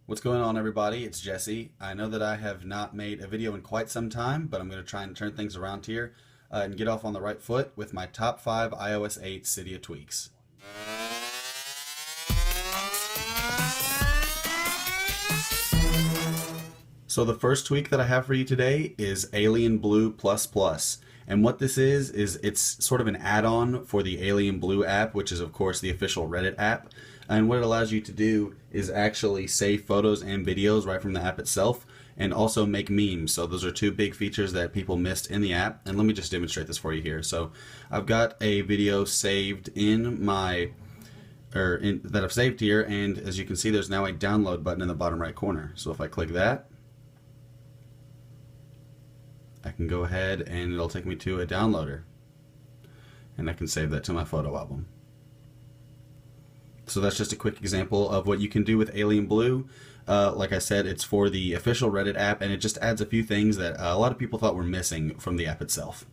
What's going on, everybody? It's Jesse. I know that I have not made a video in quite some time, but I'm going to try and turn things around here and get off on the right foot with my top 5 iOS 8 Cydia tweaks. So the first tweak that I have for you today is AlienBlue Plus. And what this is it's sort of an add-on for the AlienBlue app, which is of course the official Reddit app. And what it allows you to do is actually save photos and videos right from the app itself, and also make memes. So those are two big features that people missed in the app. And let me just demonstrate this for you here. So I've got a video saved in my that I've saved here, and as you can see, there's now a download button in the bottom right corner. So if I click that, I can go ahead and it'll take me to a downloader, and I can save that to my photo album. So that's just a quick example of what you can do with AlienBlue. Like I said, it's for the official Reddit app, and it just adds a few things that a lot of people thought were missing from the app itself.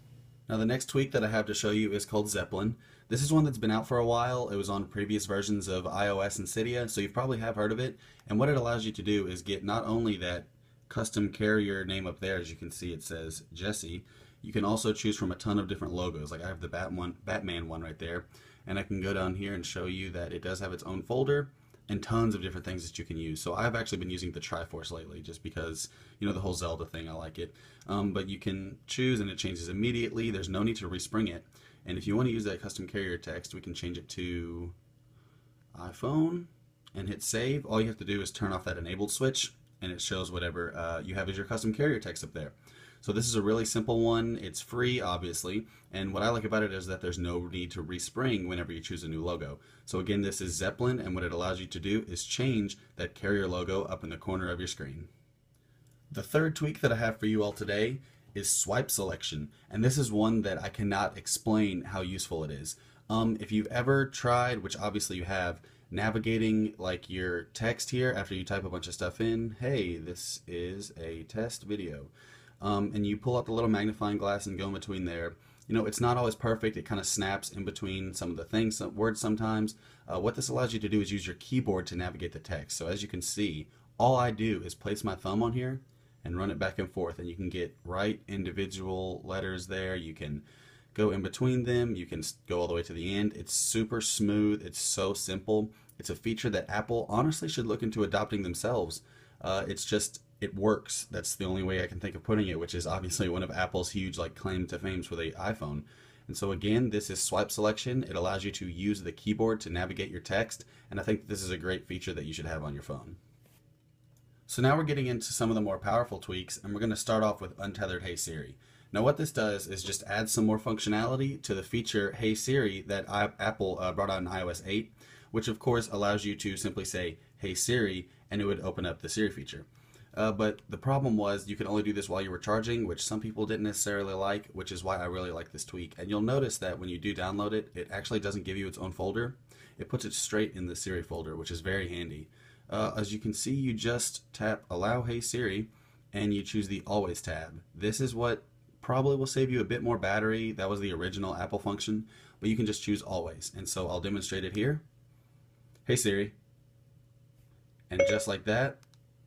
Now the next tweak that I have to show you is called Zeppelin. This is one that's been out for a while. It was on previous versions of iOS and Cydia, so you probably have heard of it. And what it allows you to do is get not only that custom carrier name up there, as you can see it says Jesse. You can also choose from a ton of different logos. Like I have the Batman one right there, and I can go down here and show you that it does have its own folder and tons of different things that you can use. So I've actually been using the Triforce lately just because, you know, the whole Zelda thing, I like it. But you can choose and it changes immediately. There's no need to respring it. And if you want to use that custom carrier text, we can change it to iPhone and hit save. All you have to do is turn off that enabled switch, and it shows whatever you have as your custom carrier text up there. So this is a really simple one. It's free, obviously, and what I like about it is that there's no need to respring whenever you choose a new logo. So again, this is Zeppelin, and what it allows you to do is change that carrier logo up in the corner of your screen. The third tweak that I have for you all today is SwipeSelection, and this is one that I cannot explain how useful it is. If you've ever tried, which obviously you have, navigating like your text here after you type a bunch of stuff in, hey, this is a test video, and you pull out the little magnifying glass and go in between there. You know, it's not always perfect. It kind of snaps in between some of the things, some words sometimes. What this allows you to do is use your keyboard to navigate the text. So as you can see, all I do is place my thumb on here and run it back and forth, and you can get right individual letters there. You can go in between them. You can go all the way to the end. It's super smooth. It's so simple. It's a feature that Apple honestly should look into adopting themselves. It works. That's the only way I can think of putting it, which is obviously one of Apple's huge claim to fame for the iPhone. And so again, this is SwipeSelection. It allows you to use the keyboard to navigate your text, and I think this is a great feature that you should have on your phone. So now we're getting into some of the more powerful tweaks, and we're going to start off with Untethered Hey Siri. Now what this does is just add some more functionality to the feature Hey Siri that Apple brought out in iOS 8, which of course allows you to simply say Hey Siri and it would open up the Siri feature. But the problem was you could only do this while you were charging, which some people didn't necessarily like, which is why I really like this tweak. And you'll notice that when you do download it, it actually doesn't give you its own folder. It puts it straight in the Siri folder, which is very handy. As you can see, you just tap Allow Hey Siri and you choose the Always tab. This is what probably will save you a bit more battery. That was the original Apple function, but you can just choose Always. And so I'll demonstrate it here. Hey Siri. And just like that,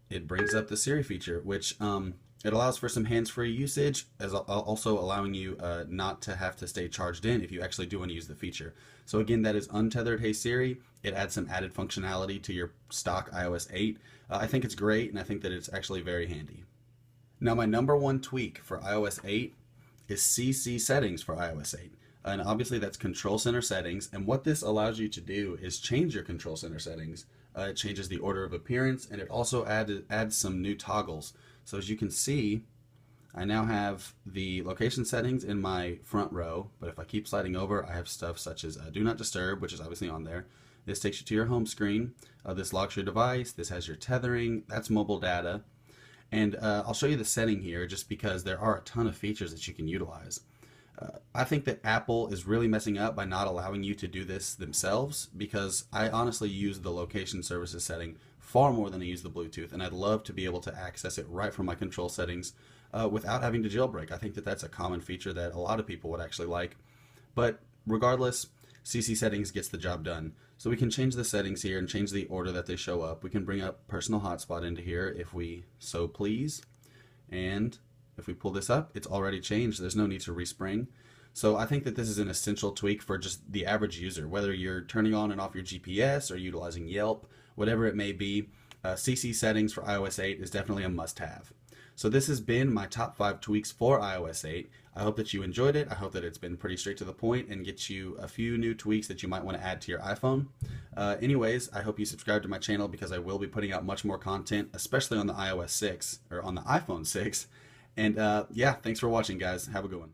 it brings up the Siri feature, which it allows for some hands-free usage, as also allowing you not to have to stay charged in if you actually do want to use the feature. So again, that is Untethered Hey Siri. It adds some added functionality to your stock iOS 8. I think it's great, and I think that it's actually very handy. Now my number one tweak for iOS 8 is CCSettings for iOS 8. And obviously that's Control Center settings, and what this allows you to do is change your Control Center settings. It changes the order of appearance, and it also adds some new toggles. So as you can see, I now have the location settings in my front row, but if I keep sliding over, I have stuff such as Do Not Disturb, which is obviously on there. This takes you to your home screen. This locks your device. This has your tethering. That's mobile data. And I'll show you the setting here just because there are a ton of features that you can utilize. I think that Apple is really messing up by not allowing you to do this themselves, because I honestly use the location services setting far more than I use the Bluetooth, and I'd love to be able to access it right from my control settings without having to jailbreak. I think that that's a common feature that a lot of people would actually like. But regardless, CCSettings gets the job done. So we can change the settings here and change the order that they show up. We can bring up personal hotspot into here if we so please. And if we pull this up, it's already changed. There's no need to respring. So I think that this is an essential tweak for just the average user, whether you're turning on and off your GPS or utilizing Yelp, whatever it may be. CCSettings for iOS 8 is definitely a must-have. So this has been my top 5 tweaks for iOS 8. I hope that you enjoyed it. I hope that it's been pretty straight to the point and gets you a few new tweaks that you might want to add to your iPhone. Anyways, I hope you subscribe to my channel because I will be putting out much more content, especially on the iOS 6 or on the iPhone 6. And yeah, thanks for watching, guys. Have a good one.